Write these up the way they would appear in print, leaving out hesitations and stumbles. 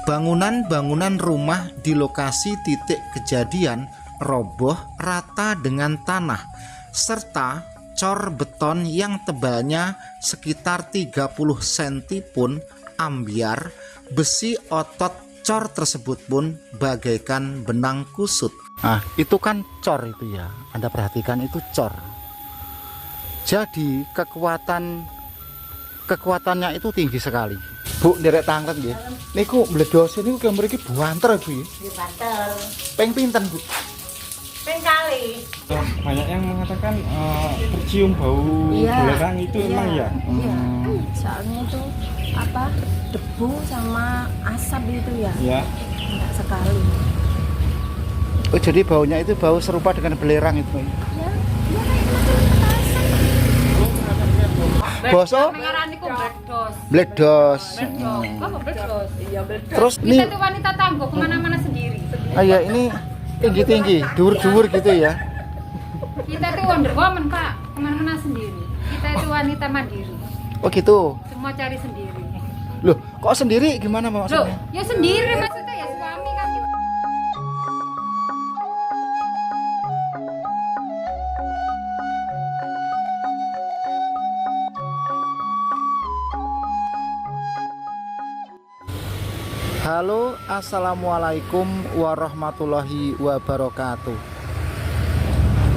Bangunan-bangunan rumah di lokasi titik kejadian roboh rata dengan tanah, serta cor beton yang tebalnya sekitar 30 cm pun ambyar. Besi otot cor tersebut pun bagaikan benang kusut. Nah, itu kan cor itu ya. Anda perhatikan itu cor. Jadi kekuatannya itu tinggi sekali. Bu, nderek tanglet nggih. Niku mledhos niku ke mriki buanter Bu. Nggih, banter. Ping pinten Bu? Ping kali. Banyak yang mengatakan tercium bau belerang itu emang ya. Iya. Soalnya itu apa? Debu sama asap itu ya. Ya. Enggak sekali. Oh, jadi baunya itu bau serupa dengan belerang itu. Ya, ya kayak Boso? Pengaran niku bledos. Bledos. Kok bledos? Iya, bledos. Terus Kita nih, tuh wanita tangguh kemana-mana sendiri. ya ini tinggi-tinggi, dur-dur gitu ya. Kita tuh Wonder Woman, Pak, kemana-mana sendiri. Kita itu wanita mandiri. Oh gitu. Semua cari sendiri. Loh, kok sendiri gimana Loh, maksudnya? ya sendiri maksudnya ya suami kan. Halo, assalamualaikum warahmatullahi wabarakatuh.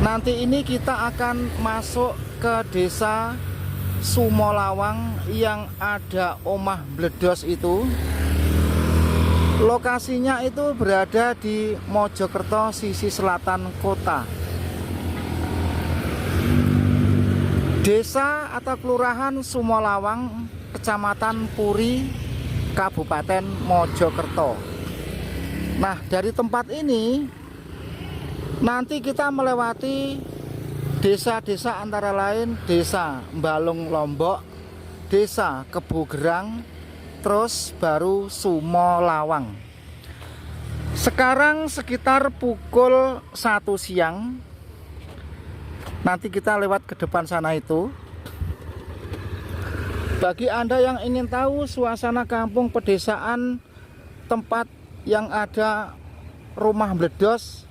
Nanti ini kita akan masuk ke desa Sumolawang yang ada omah bledos itu. Lokasinya itu berada di Mojokerto, sisi selatan kota. Desa atau kelurahan Sumolawang, Kecamatan Puri, Kabupaten Mojokerto. Nah, dari tempat ini nanti kita melewati desa-desa antara lain Desa Balung Lombok, Desa Kebu Gerang, terus baru Sumolawang. Sekarang sekitar pukul 1 siang. Nanti kita lewat ke depan sana itu. Bagi Anda yang ingin tahu suasana kampung pedesaan tempat yang ada rumah bledos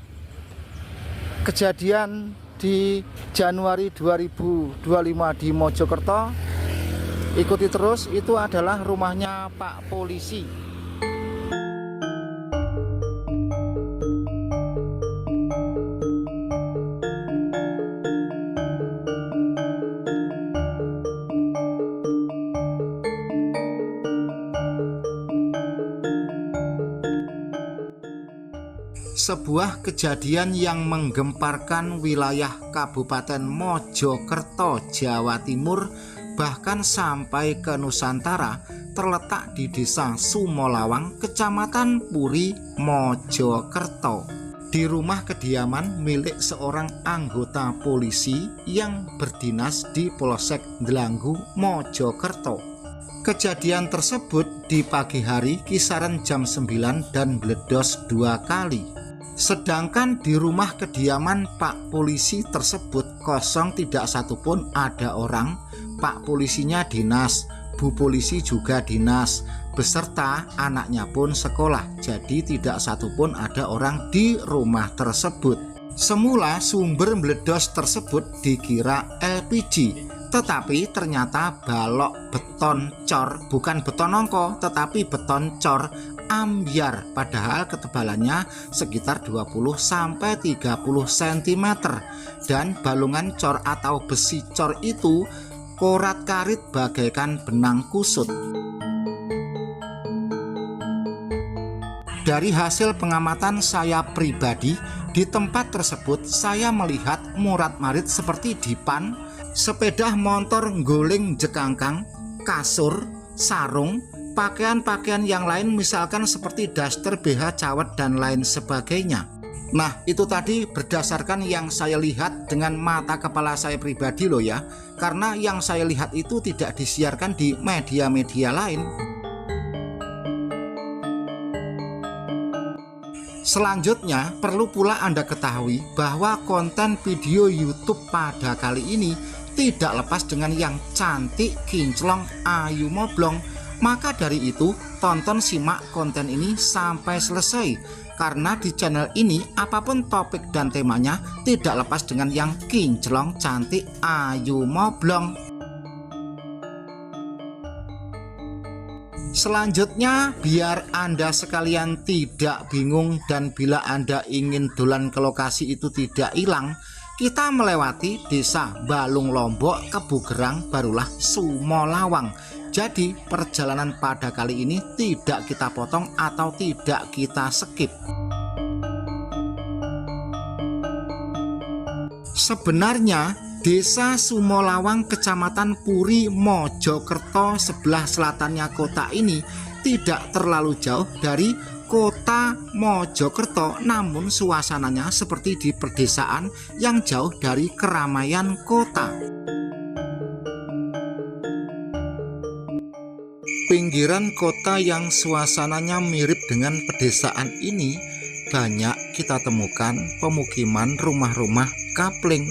kejadian di Januari 2025 di Mojokerto, ikuti terus. Itu adalah rumahnya Pak Polisi. Sebuah kejadian yang menggemparkan wilayah Kabupaten Mojokerto, Jawa Timur, bahkan sampai ke Nusantara, terletak di Desa Sumolawang, Kecamatan Puri, Mojokerto. Di rumah kediaman milik seorang anggota polisi yang berdinas di Polsek Delanggu, Mojokerto. Kejadian tersebut di pagi hari kisaran jam 9 dan bledos 2 kali. Sedangkan di rumah kediaman Pak Polisi tersebut kosong, tidak satupun ada orang. Pak Polisinya dinas, Bu Polisi juga dinas, beserta anaknya pun sekolah. Jadi tidak satupun ada orang di rumah tersebut. Semula sumber meledos tersebut dikira LPG, tetapi ternyata balok beton cor, bukan beton ongko tetapi beton cor ambyar, padahal ketebalannya sekitar 20-30 cm, dan balungan cor atau besi cor itu korat-karit bagaikan benang kusut. Dari hasil pengamatan saya pribadi di tempat tersebut, saya melihat murat-marit seperti dipan, sepeda motor ngguling jekangkang, kasur, sarung, pakaian-pakaian yang lain misalkan seperti daster, BH, cawet, dan lain sebagainya. Nah, itu tadi berdasarkan yang saya lihat dengan mata kepala saya pribadi loh ya, karena yang saya lihat itu tidak disiarkan di media-media lain. Selanjutnya, perlu pula Anda ketahui bahwa konten video YouTube pada kali ini tidak lepas dengan yang cantik, kinclong, ayu moblong, Maka dari itu, tonton simak konten ini sampai selesai, karena di channel ini apapun topik dan temanya tidak lepas dengan yang kinclong, cantik, ayu, moblong. Selanjutnya, biar Anda sekalian tidak bingung dan bila Anda ingin dolan ke lokasi itu tidak hilang, kita melewati desa Balung Lombok, Kebugerang, barulah Sumolawang. Jadi perjalanan pada kali ini tidak kita potong atau tidak kita skip. Sebenarnya Desa Sumolawang, Kecamatan Puri, Mojokerto, sebelah selatannya kota ini tidak terlalu jauh dari kota Mojokerto, namun suasananya seperti di pedesaan yang jauh dari keramaian kota. Pinggiran kota yang suasananya mirip dengan pedesaan ini banyak kita temukan pemukiman rumah-rumah kapling.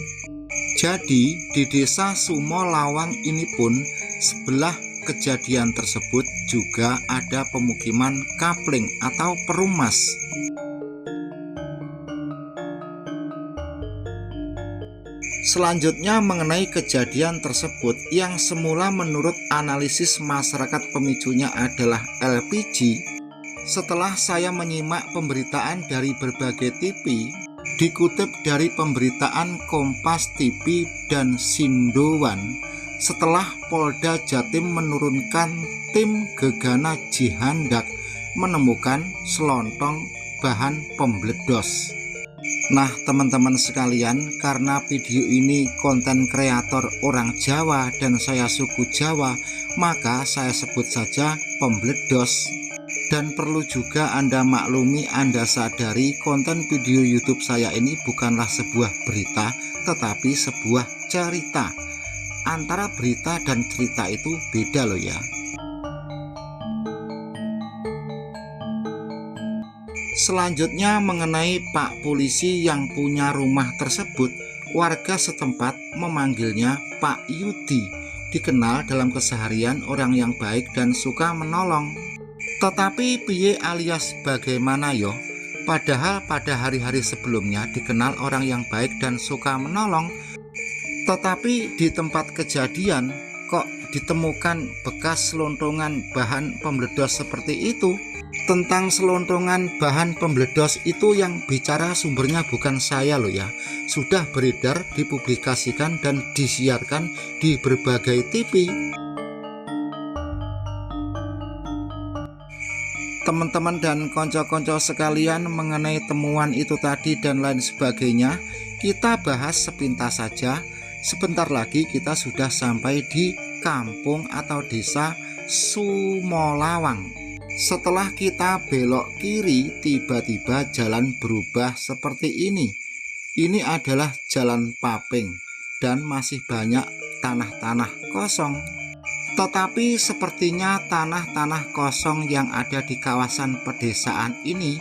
Jadi di desa Sumolawang ini pun sebelah kejadian tersebut juga ada pemukiman kapling atau perumas. Selanjutnya mengenai kejadian tersebut yang semula menurut analisis masyarakat pemicunya adalah LPG. Setelah saya menyimak pemberitaan dari berbagai TV, dikutip dari pemberitaan Kompas TV dan Sindowan, setelah Polda Jatim menurunkan tim Gegana Jihandak menemukan selontong bahan pembledos. Nah teman-teman sekalian, karena video ini konten kreator orang Jawa dan saya suku Jawa, maka saya sebut saja pembledos. Dan perlu juga Anda maklumi, Anda sadari konten video YouTube saya ini bukanlah sebuah berita, tetapi sebuah cerita. Antara berita dan cerita itu beda loh ya. Selanjutnya mengenai Pak Polisi yang punya rumah tersebut, warga setempat memanggilnya Pak Yudi, dikenal dalam keseharian orang yang baik dan suka menolong. Tetapi piye alias bagaimana yo? Padahal pada hari-hari sebelumnya dikenal orang yang baik dan suka menolong, tetapi di tempat kejadian kok ditemukan bekas selontongan bahan pembledos seperti itu. Tentang selontongan bahan pembledos itu yang bicara sumbernya bukan saya loh ya. Sudah beredar, dipublikasikan dan disiarkan di berbagai TV. Teman-teman dan konco-konco sekalian, mengenai temuan itu tadi dan lain sebagainya kita bahas sepintas saja. Sebentar lagi kita sudah sampai di kampung atau desa Sumolawang. Setelah kita belok kiri, tiba-tiba jalan berubah seperti ini. Ini adalah jalan Paping dan masih banyak tanah-tanah kosong. Tetapi sepertinya tanah-tanah kosong yang ada di kawasan pedesaan ini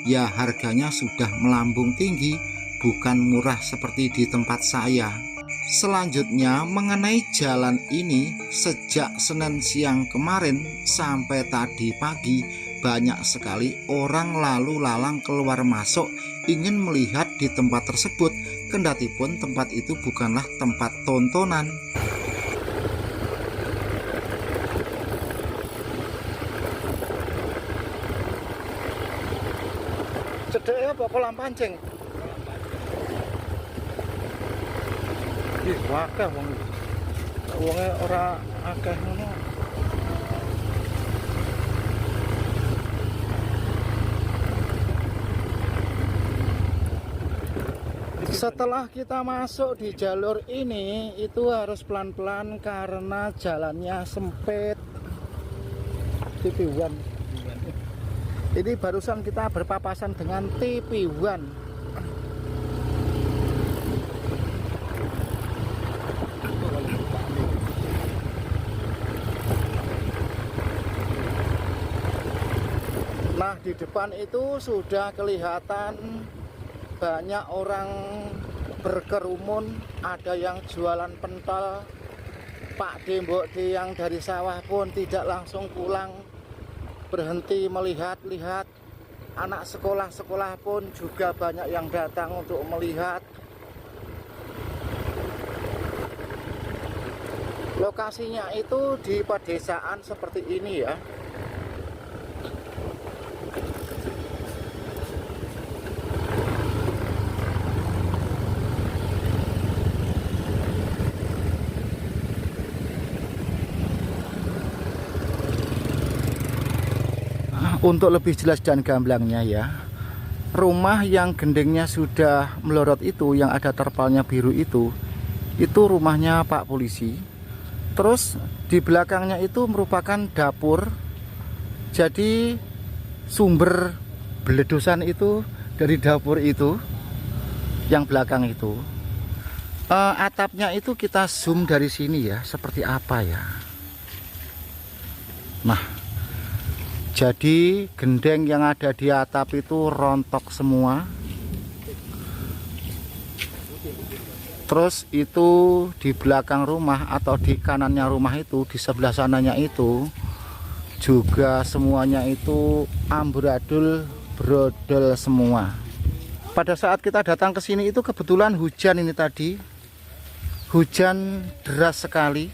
ya harganya sudah melambung tinggi, bukan murah seperti di tempat saya. Selanjutnya mengenai jalan ini, sejak Senin siang kemarin sampai tadi pagi banyak sekali orang lalu lalang keluar masuk ingin melihat di tempat tersebut, kendatipun tempat itu bukanlah tempat tontonan. Cedeknya apa kolam pancing? Ih, wakah wonge ora akeh ngono. Setelah kita masuk di jalur ini, itu harus pelan-pelan karena jalannya sempit. TV1. Ini barusan kita berpapasan dengan TV1. Nah, di depan itu sudah kelihatan banyak orang berkerumun, ada yang jualan pentol, Pak D, Mbok D yang dari sawah pun tidak langsung pulang, berhenti melihat-lihat. Anak sekolah-sekolah pun juga banyak yang datang untuk melihat. Lokasinya itu di pedesaan seperti ini ya. Untuk lebih jelas dan gamblangnya ya, rumah yang gendengnya sudah melorot itu, yang ada terpalnya biru itu rumahnya Pak Polisi. Terus di belakangnya itu merupakan dapur. Jadi sumber beledosan itu dari dapur itu, yang belakang itu. Atapnya itu kita zoom dari sini ya, seperti apa ya. Nah, jadi gendeng yang ada di atap itu rontok semua. Terus itu di belakang rumah atau di kanannya rumah itu, di sebelah sananya itu juga semuanya itu amburadul, brodol semua. Pada saat kita datang ke sini itu kebetulan hujan ini tadi. Hujan deras sekali.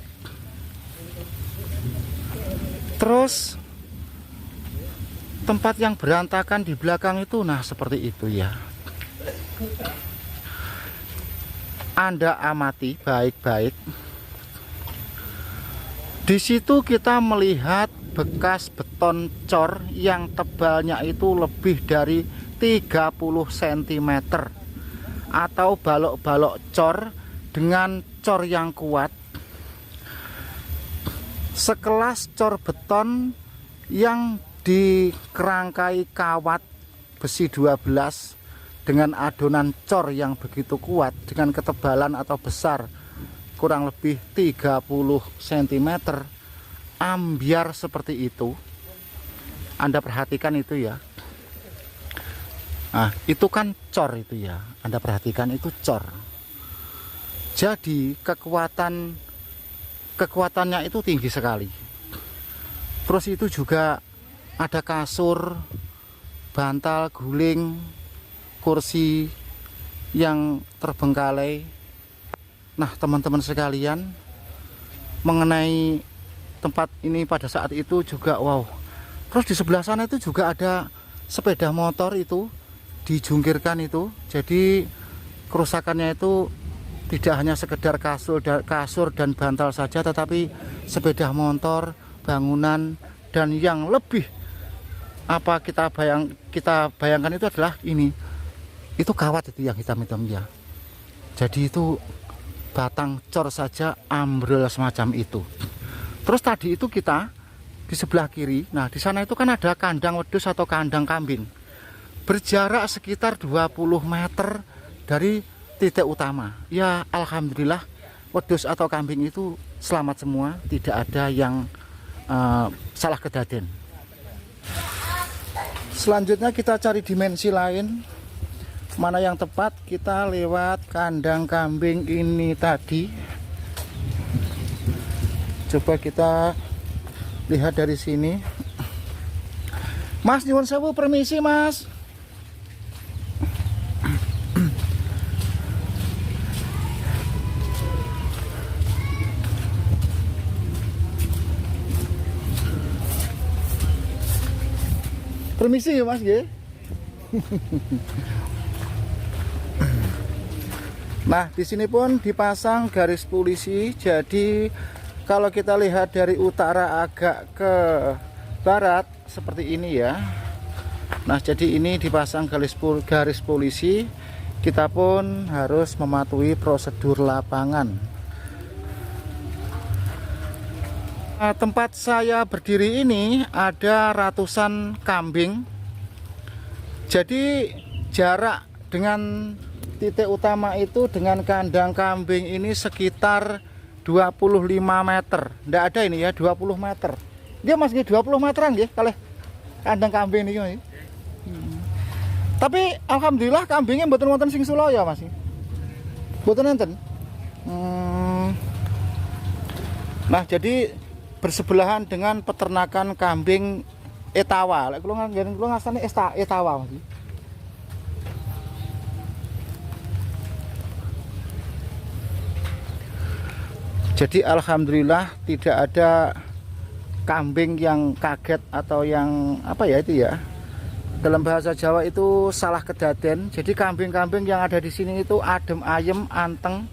Terus tempat yang berantakan di belakang itu, nah seperti itu ya. Anda amati baik-baik. Di situ kita melihat bekas beton cor yang tebalnya itu lebih dari 30 cm atau balok-balok cor dengan cor yang kuat. Sekelas cor beton yang dikerangkai kawat besi 12 dengan adonan cor yang begitu kuat dengan ketebalan atau besar kurang lebih 30 cm, ambiar seperti itu. Anda perhatikan itu ya. Nah, itu kan cor itu ya. Anda perhatikan itu cor. Jadi kekuatannya itu tinggi sekali. Terus itu juga ada kasur, bantal, guling, kursi yang terbengkalai. Nah, teman-teman sekalian, mengenai tempat ini pada saat itu juga wow. Terus di sebelah sana itu juga ada sepeda motor itu dijungkirkan itu. Jadi kerusakannya itu tidak hanya sekedar kasur dan bantal saja, tetapi sepeda motor, bangunan, dan yang lebih apa kita bayangkan itu adalah ini, itu kawat itu yang hitam-hitam ya. Jadi itu batang cor saja ambrol semacam itu. Terus tadi itu kita di sebelah kiri, nah di sana itu kan ada kandang wedus atau kandang kambing, berjarak sekitar 20 meter dari titik utama. Ya alhamdulillah wedus atau kambing itu selamat semua, tidak ada yang salah kedaden. Selanjutnya kita cari dimensi lain, mana yang tepat. Kita lewat kandang kambing ini tadi. Coba kita lihat dari sini. Mas, nyuwun sewu, permisi Mas. Permisi ya Mas ya. Nah, di sini pun dipasang garis polisi. Jadi kalau kita lihat dari utara agak ke barat seperti ini ya. Nah, jadi ini dipasang garis polisi. Kita pun harus mematuhi prosedur lapangan. Nah, tempat saya berdiri ini ada ratusan kambing. Jadi jarak dengan titik utama itu dengan kandang kambing ini sekitar 25 meter. Nggak ada ini ya, 20 meter. Dia masih 20 meteran ya kalau kandang kambing ini. Tapi alhamdulillah kambingnya mboten wonten sing sula ya Mas. Mboten enten. Nah, jadi bersebelahan dengan peternakan kambing etawa. Lek kula ngasane etawa. Jadi alhamdulillah tidak ada kambing yang kaget atau yang apa ya itu ya. Dalam bahasa Jawa itu salah kedaden. Jadi kambing-kambing yang ada di sini itu adem ayem, anteng.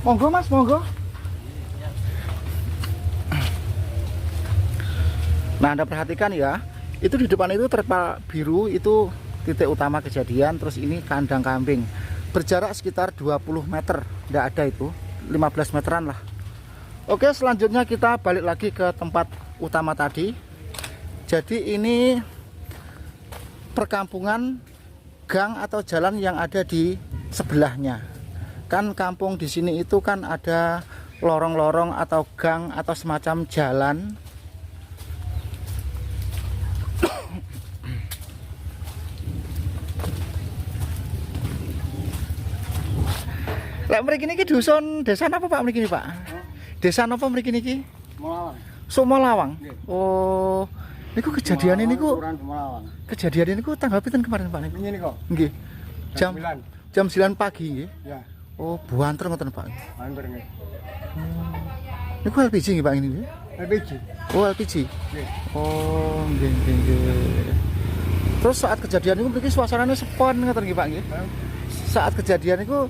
Monggo Mas, monggo. Nah, Anda perhatikan ya, itu di depan itu terpal biru, itu titik utama kejadian. Terus ini kandang kambing, berjarak sekitar 20 meter, tidak ada itu, 15 meteran lah. Oke, selanjutnya kita balik lagi ke tempat utama tadi. Jadi ini perkampungan, gang atau jalan yang ada di sebelahnya. Kan kampung di sini itu kan ada lorong-lorong atau gang atau semacam jalan. Lek mriki niki dusun desa napa Pak mriki Pak? Desa napa mriki niki? Semolawang. Sumolawang. Nggih. Oh, niku kejadian niku. Kelurahan Semolawang. Kejadian niku tanggal pinten kemarin Pak niku? Ini kok. Nggih. Jam 9. jam 9 pagi nggih. Ya, Oh, buanter ngoten Pak. hampir nggih. Niku LPG nggih Pak ini nggih? LPG. Oh, LPG. Nggih. Oh, nggih nggih nggih. Terus saat kejadian niku mriki suasananya sepon ngoten nggih Pak nggih? Saat kejadian niku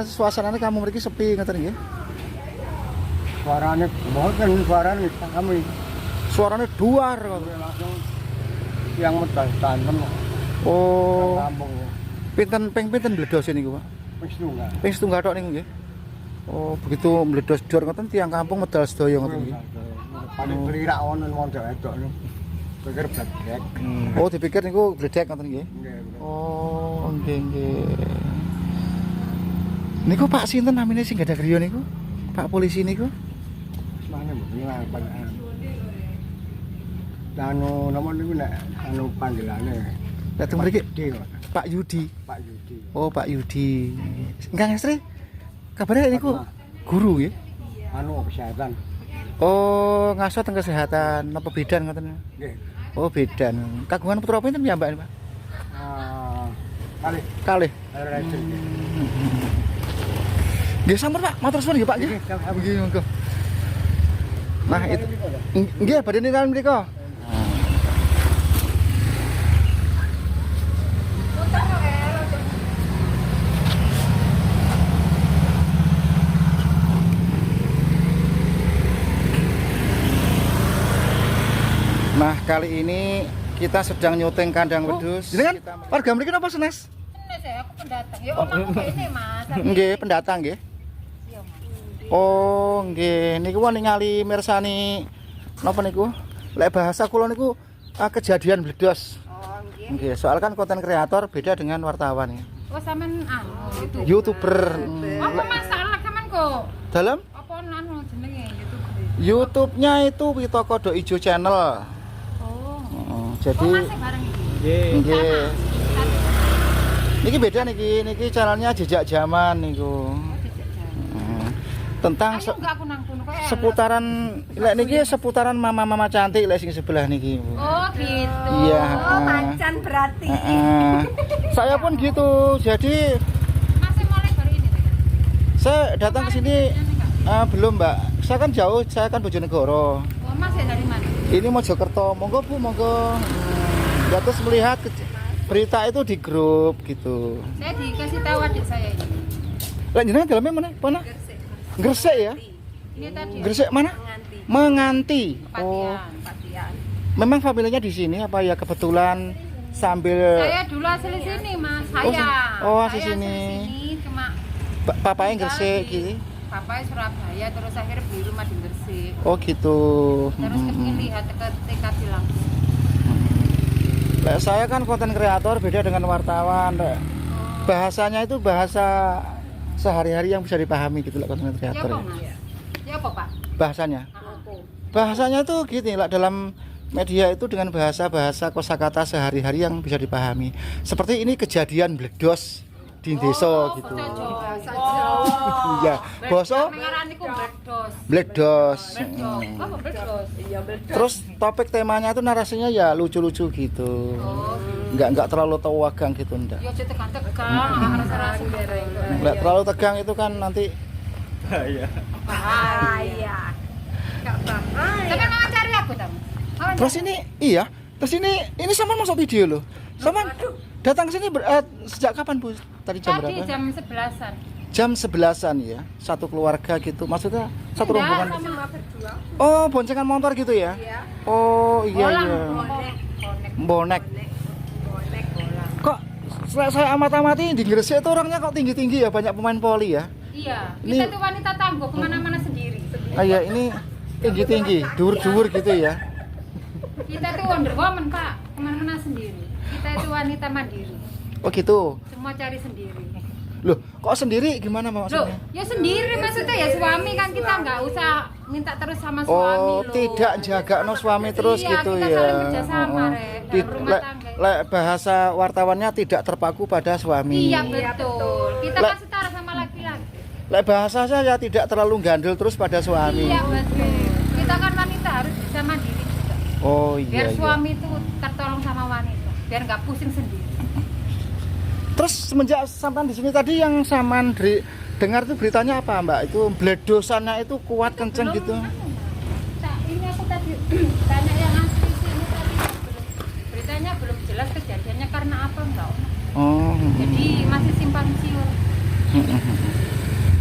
suasananya kamu mriki sepi ngoten nggih? Suaranya mboten suaranya kami. Suaranya duar ngoten. Langsung yang medal tantem Oh, kampung. pinten ping pinten bledos niku Pak? Wis tunggal. Ping setunggal tok niku nggih. Oh, begitu meledos dor ngoten tiyang kampung medal sedaya ngoten nggih. Paling belirak ono mondok edok niku. Pikir bledek. Oh, dipikir niku bledek ngoten nggih. Nggih. Oh, nggih nggih. Niku Pak sinten namine sing gadah griya niku? Pak polisi niku? Mana mboten ngapan. Anu nomor niku nek anu panggilane Dateng mriki Gede kok. Pak Yudi. Pak Yudi. Oh, Pak Yudi. Engkang Estri? Kabare niku guru nggih. Anu kesehatan. Oh, ngaso teng kesehatan napa bidan ngoten? Nggih. Oh, bidan. Kagungan putra pinten piyambak Pak? Kali Kalih. rider. Nggih sampun Pak, matur suwun nggih Pak nggih. Nggih monggo. Nah, itu nggih badhe niran mriku. Nah, kali ini kita sedang nyuting kandang wedhus. Jenengan warga mriki napa Senes? Ini saya aku pendatang. Ya omahku ini Mas. Nggih, pendatang nggih. Iya, Mas. Oh, nggih. Niku ningali mirsani napa niku? Lek bahasa kula niku kejadian bledos. Oh, nggih. Nggih, soal kan konten kreator beda dengan wartawan ya. Oh, sampean anu YouTuber. Apa masalah sampean kok? Dalam Apa anu jenenge YouTube? YouTube-nya itu Witoko Do Ijo Channel. Oh. Jadi Oh, masih bareng iki. Nggih. nggih. Satu. Niki beda niki channelnya jejak zaman niku. Tentang Ayo enggak aku nang kono kok. seputaran lek niki seputaran mama-mama cantik lek sing sebelah niki. Oh, gitu. Iya. Oh, macan berarti. Saya pun gitu. Jadi Masih mulai baru ini ya? saya datang ke sini belum, Mbak. Saya kan jauh, saya kan Bojonegoro. Oh, Mas ya dari mana? Ini Mojokerto. Monggo Bu, monggo. Ya, terus melihat berita itu di grup gitu. Saya dikasih tahu adik saya ini. Lah jenengan dalamnya mana? Gresik ya? Ini tadi. Gresik mana? Menganti. Oh, Patian. memang familinya di sini apa ya kebetulan sambil Saya dulu asli sini, Mas. Saya. asli Saya sini. Cuma papanya Gresik di gitu. Papanya Surabaya, terus akhirnya beli rumah di Gresik. Oh gitu. Terus kepingin lihat ke TKP langsung. Lah, saya kan konten kreator beda dengan wartawan. Bahasanya itu bahasa sehari-hari yang bisa dipahami gitu lah konten Ya kreator. apa, Mas? Ya apa, Pak? Bahasanya. Apa? Bahasanya tuh gitu lah dalam media itu dengan bahasa-bahasa kosakata sehari-hari yang bisa dipahami. Seperti ini kejadian bledos di desa gitu. Bahasa Iya, basa Mengarani ku bledos. Bledos. Oh, bedos. Iya, bedos. Terus topik temanya itu narasinya ya lucu-lucu gitu. Enggak terlalu tegang gitu enggak. Ya tegang-tegang, rasa-rasa Enggak terlalu tegang itu kan nanti Iya. bahaya. Enggak bahaya. Tapi mau cari aku tamu. terus ini sama masuk video loh. Sama datang ke sini sejak kapan Bu? Tadi jam Tadi berapa? jam 11-an. Jam 11-an ya. Satu keluarga gitu. Maksudnya satu rombongan. Sama berdua. Oh, boncengan motor gitu ya? Iya. Oh, iya Bolang, iya. bonek. Bonek. Kok setelah saya amati di Gresik itu orangnya kok tinggi-tinggi ya, banyak pemain voli ya? Iya, Ini- kita tuh wanita tangguh kemana-mana sendiri. Ah ya, ini tinggi-tinggi, dur-dur gitu ya. Kita tuh Wonder Woman, Pak, kemana-mana sendiri. Kita itu wanita mandiri, Oh gitu. semua cari sendiri. Loh, kok sendiri gimana Loh, maksudnya? ya sendiri maksudnya ya suami kan kita nggak usah minta terus sama suami Oh, loh. tidak jaga no suami terus Iya, gitu kita ya. saling kerjasama, Rek, dalam rumah Lek- tangga. lek bahasa wartawannya tidak terpaku pada suami. Iya betul. Kita kan setara sama laki-laki. Lek bahasa saya tidak terlalu gandul terus pada suami. Iya betul. Kita kan wanita harus bisa mandiri juga. Oh Biar iya. Iya. suami itu tertolong sama wanita, biar nggak pusing sendiri. Terus semenjak sampai di sini tadi yang saman dengar tuh beritanya apa Mbak? Itu bledosannya itu kuat kenceng gitu. Ini aku tadi tanya yang asli sini tadi beritanya belum jelas kejadiannya karena apa enggak. Oh. Jadi masih simpang siur.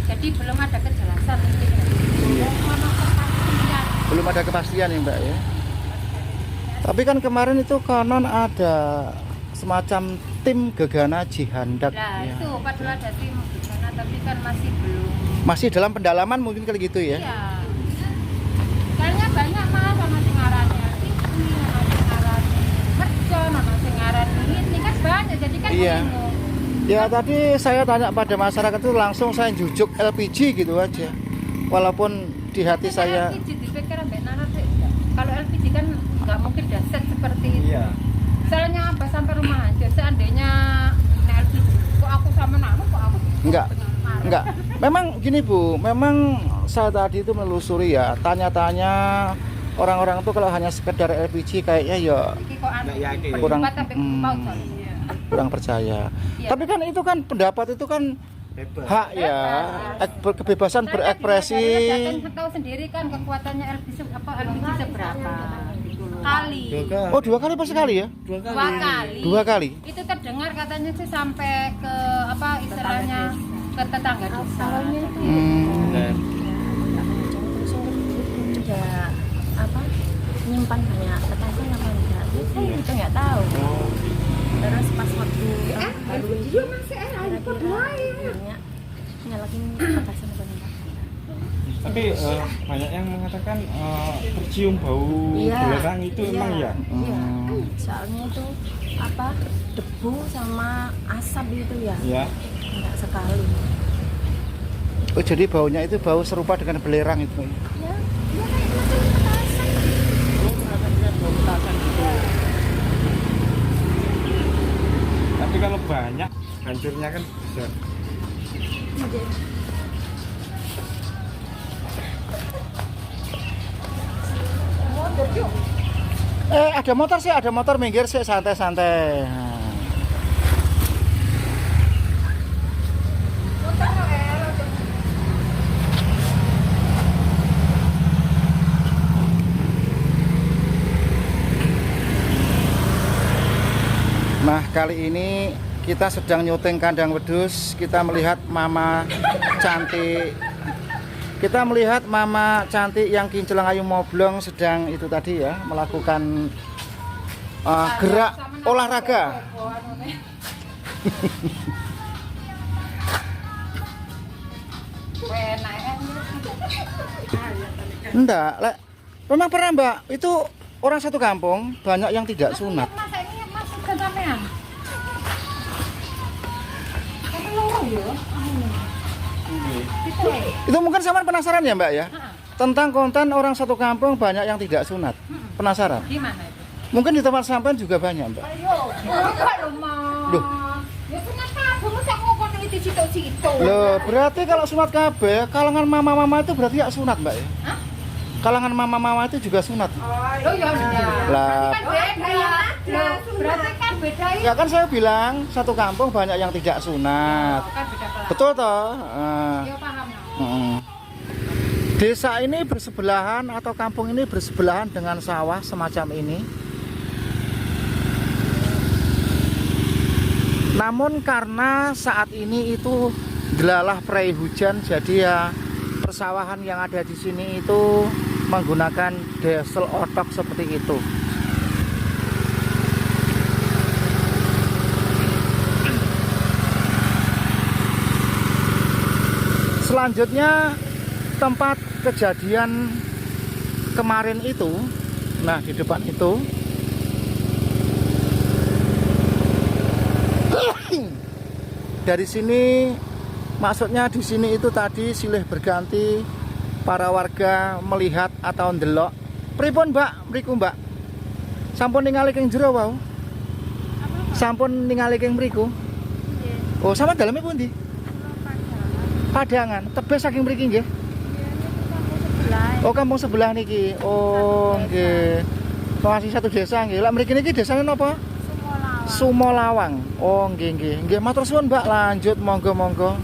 Jadi belum ada kejelasan intinya. Belum ada kepastian ya Mbak ya. Tapi kan kemarin itu konon ada semacam tim gegana jihandak. Nah Ya. itu padahal ada tim di sana tapi kan masih belum. Masih dalam pendalaman mungkin kali gitu ya. Iya. Kayaknya banyak mas sama singarannya ini, sama singarannya mercon, sama singarannya ini kan banyak jadi kan Iya. bingung. Ya tadi saya tanya pada masyarakat itu langsung saya jujuk LPG gitu aja. Walaupun di hati saya LPG dipikir ambek nanar sih enggak. Kalau LPG kan nggak mungkin daset seperti itu. Iya. Misalnya apa sampai rumah aja seandainya nah LPG kok aku sama nanu kok aku enggak. marah. Enggak. Memang gini Bu, memang saya tadi itu menelusuri ya, tanya-tanya orang-orang itu kalau hanya sekedar LPG kayaknya ya Iki kok anu Nggak yakin. Kurang, berdebat sampai paut soalnya. kurang percaya. Iya. Tapi kan itu kan pendapat itu kan Bebas. hak ya, kebebasan berekspresi. Saya tahu sendiri kan kekuatannya LPG seberapa gitu loh. Kali. Oh, 2 kali per sekali ya? 2 kali. 2 kali. Itu terdengar katanya sih sampai ke apa istilahnya ke tetangga desa. Benar. Tidak apa nyimpan banyak petasan apa enggak itu nggak tahu. Terus pas waktu baru dia masih akhirnya nyalakin petasan apa enggak. Tapi banyak yang mengatakan tercium bau Iya. belerang itu emang ya. Iya. Soalnya itu apa debu sama asap itu ya. Ya. Enggak sekali. Oh, jadi baunya itu bau serupa dengan belerang itu. Ya, ya kayak macam petasan. Tapi kalau banyak hancurnya kan bisa. Ada motor sih, ada motor minggir sih santai-santai. Nah, kali ini kita sedang nyuting kandang wedus. Kita melihat mama cantik. Kita melihat mama cantik yang kinclong ayu moblong sedang itu tadi ya melakukan gerak olahraga. Enggak, Lek. Memang pernah Mbak, itu orang satu kampung banyak yang tidak sunat. Masa ini masuk ke sampean? Kamu lorong ya? Gitu ya? Itu mungkin sama penasaran ya Mbak ya? Tentang konten orang satu kampung banyak yang tidak sunat. Penasaran? Di mana itu? Mungkin di tempat sampean juga banyak Mbak. Ayo, enggak loh, Mas. Loh. Ya sunat kabeh mesti aku ngomong itu situ-situ. Loh, berarti kalau sunat kabeh, kalangan mama-mama itu berarti ya sunat, Mbak ya? Hah? Kalangan mama-mama itu juga sunat. Oh ya enggak. Lah, Kan beda ya. Loh, berarti kan beda ya. ya kan saya bilang satu kampung banyak yang tidak sunat. Kan beda kelas. Betul toh? Ya paham. Desa ini bersebelahan atau kampung ini bersebelahan dengan sawah semacam ini. Namun karena saat ini itu delalah prei hujan, jadi ya persawahan yang ada di sini itu menggunakan diesel otok seperti itu. Selanjutnya tempat kejadian kemarin itu, nah di depan itu dari sini, maksudnya di sini itu tadi silih berganti para warga melihat atau ndelok. Pripun Mbak, mriku Mbak? Sampun ningali keng jero wau? Sampun ningali keng mriku? Oh, sama daleme pundi? Padangan, tebes saking mriki nggih. Oh, kampung sebelah niki. Oh, nggih. Masih satu desa nggih. Lah mriki niki desane napa? Sumolawang. Oh, nggih nggih. Nggih, matur suwun Mbak, lanjut monggo-monggo.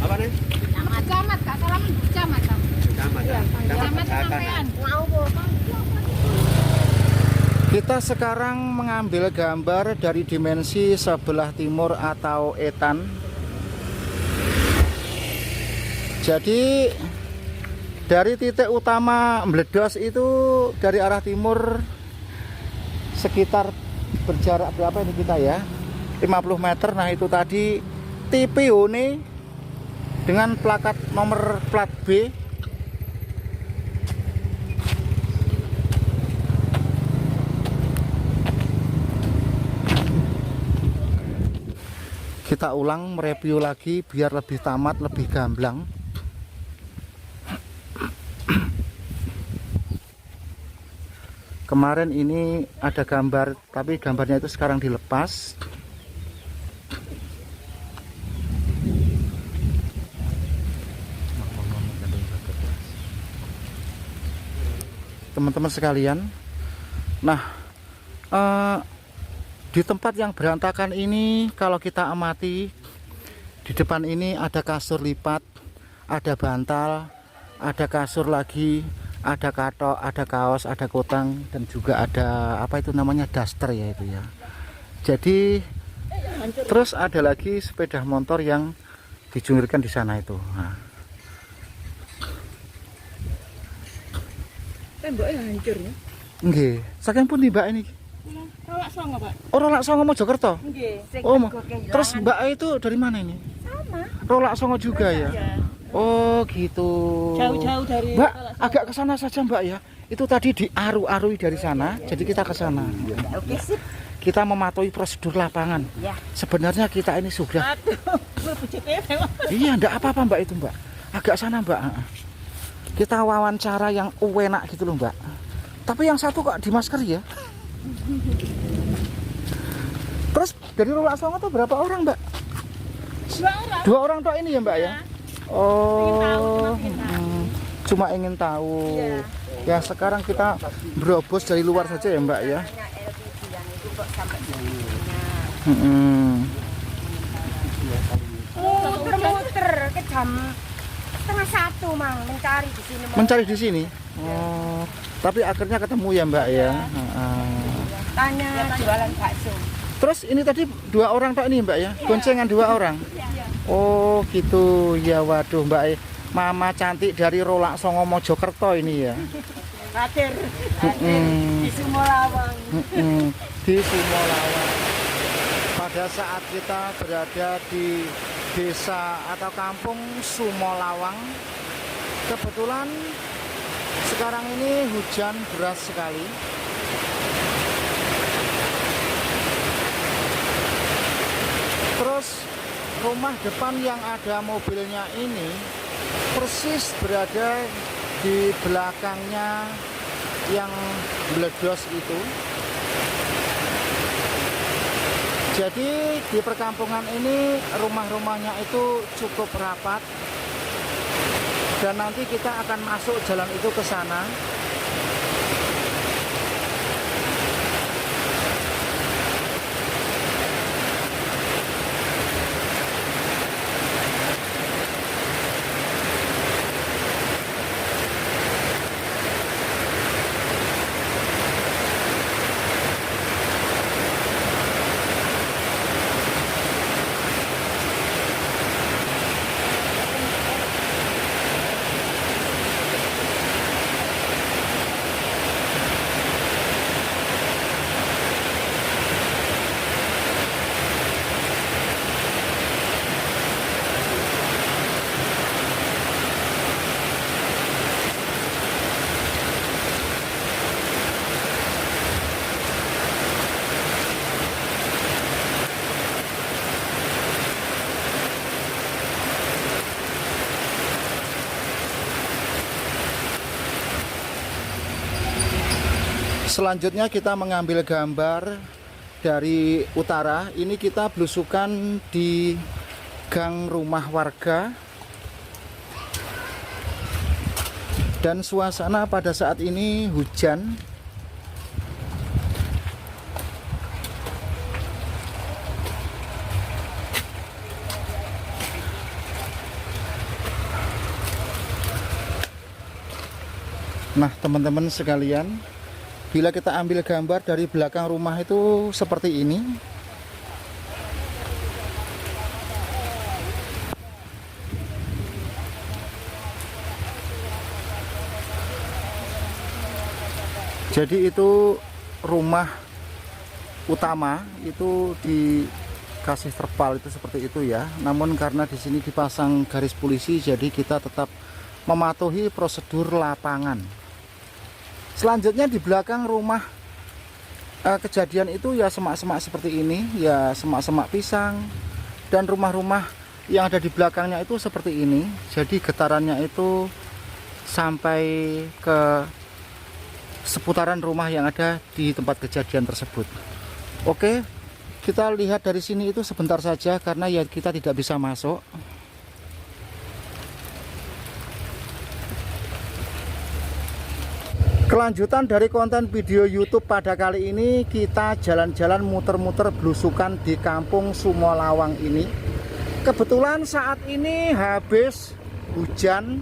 Apa nih? Camat, Kak. Salah camat. Camat. Camat sampean. Kita sekarang mengambil gambar dari dimensi sebelah timur atau etan. Jadi dari titik utama meledos itu dari arah timur sekitar berjarak berapa ini kita ya? 50 meter. Nah itu tadi TPO nih dengan plakat nomor plat B. Kita ulang mereview lagi biar lebih tamat, lebih gamblang. Kemarin ini ada gambar, tapi gambarnya itu sekarang dilepas. Teman-teman sekalian, nah di tempat yang berantakan ini, kalau kita amati, di depan ini ada kasur lipat, ada bantal, ada kasur lagi, ada katok, ada kaos, ada kotang, dan juga ada apa itu namanya daster ya itu ya. Jadi terus ada lagi sepeda motor yang dijungkirkan di sana itu. Nah. Temboknya hancur ya. Nggih, saking pundi Mbak ini? Rolak Songo, Pak. Oh, Rolak Songo Mojokerto. Nggih. Oh, terus Mbak itu dari mana ini? Sama. Rolak Songo juga ya? Oh gitu. Jauh-jauh dari Mbak, agak ke sana saja Mbak ya. Itu tadi diaru-arui dari sana, jadi kita ke sana. Oke, sip. Kita mematuhi prosedur lapangan. Ya. Sebenarnya kita ini sudah. Aduh, Iya, enggak apa-apa Mbak itu Mbak. Agak sana Mbak. Kita wawancara yang enak gitu loh Mbak. Tapi yang satu kok di masker ya. Terus dari Rolak Songo tuh berapa orang Mbak? 2 orang. 2 orang tok ini ya Mbak ya? Oh, cuma ingin tahu. Iya. Ya sekarang kita berobos dari luar saja ya Mbak ya. Muter-muter ke jam 12:30 Mang mencari di sini. Mencari di sini. Oh, tapi akhirnya ketemu ya Mbak ya. Tanya jualan bakso. Terus ini tadi 2 orang tok ini Mbak ya? Goncengan 2 orang. Oh gitu ya, waduh Mbak. Mama cantik dari Rolak Songo Mojokerto ini ya. Hadir di Sumolawang. Di Sumolawang. Pada saat kita berada di desa atau kampung Sumolawang, kebetulan sekarang ini hujan deras sekali. Terus rumah depan yang ada mobilnya ini persis berada di belakangnya yang meledos itu. Jadi di perkampungan ini rumah-rumahnya itu cukup rapat, dan nanti kita akan masuk jalan itu ke sana. Selanjutnya kita mengambil gambar dari utara. Ini kita belusukan di gang rumah warga, dan suasana pada saat ini hujan. Nah, teman-teman sekalian, bila kita ambil gambar dari belakang rumah itu seperti ini. Jadi itu rumah utama itu dikasih terpal itu seperti itu ya. Namun karena di sini dipasang garis polisi, jadi kita tetap mematuhi prosedur lapangan. Selanjutnya di belakang rumah kejadian itu ya semak-semak seperti ini, ya semak-semak pisang, dan rumah-rumah yang ada di belakangnya itu seperti ini. Jadi getarannya itu sampai ke seputaran rumah yang ada di tempat kejadian tersebut. Oke, kita lihat dari sini itu sebentar saja karena ya kita tidak bisa masuk. Kelanjutan dari konten video YouTube pada kali ini, kita jalan-jalan muter-muter belusukan di kampung Sumolawang ini. Kebetulan saat ini habis hujan,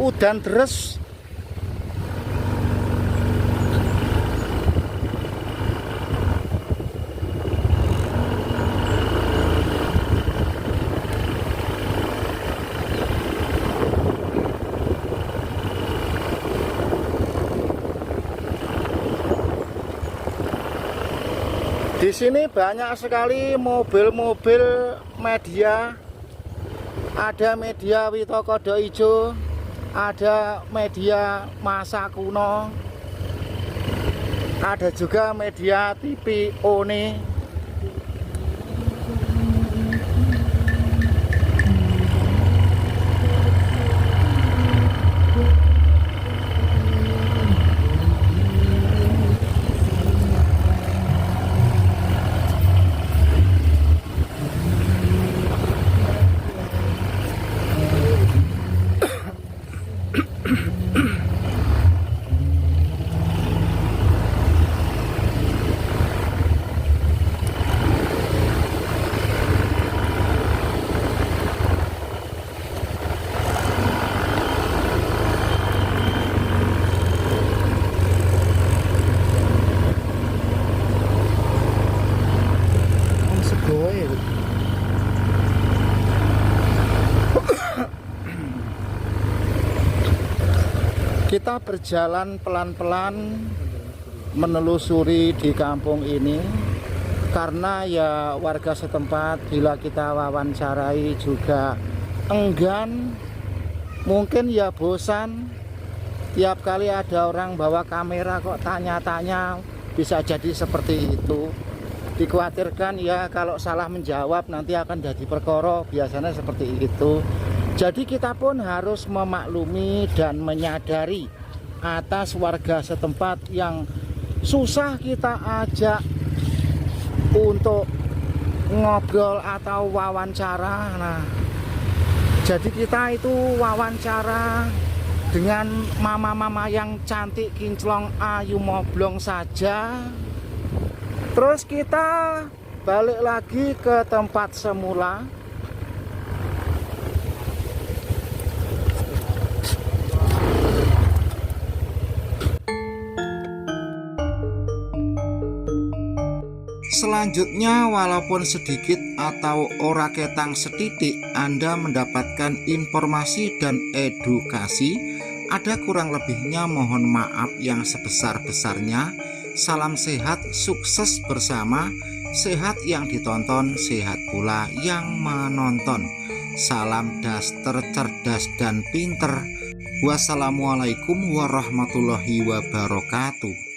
udan deres. Di sini banyak sekali mobil-mobil media. Ada media Witokodo Ijo, ada media masa kuno, ada juga media TV One. Kita berjalan pelan-pelan menelusuri di kampung ini, karena ya warga setempat bila kita wawancarai juga enggan, mungkin ya bosan. Tiap kali ada orang bawa kamera kok tanya-tanya, bisa jadi seperti itu. Dikhawatirkan ya kalau salah menjawab nanti akan jadi perkara, biasanya seperti itu. Jadi kita pun harus memaklumi dan menyadari atas warga setempat yang susah kita ajak untuk ngobrol atau wawancara. Nah, jadi kita itu wawancara dengan mama-mama yang cantik, kinclong, ayu, moblong saja. Terus kita balik lagi ke tempat semula. Selanjutnya, walaupun sedikit atau ora ketang setitik Anda mendapatkan informasi dan edukasi, ada kurang lebihnya mohon maaf yang sebesar-besarnya. Salam sehat, sukses bersama. Sehat yang ditonton, sehat pula yang menonton. Salam daster, cerdas dan pinter. Wassalamualaikum warahmatullahi wabarakatuh.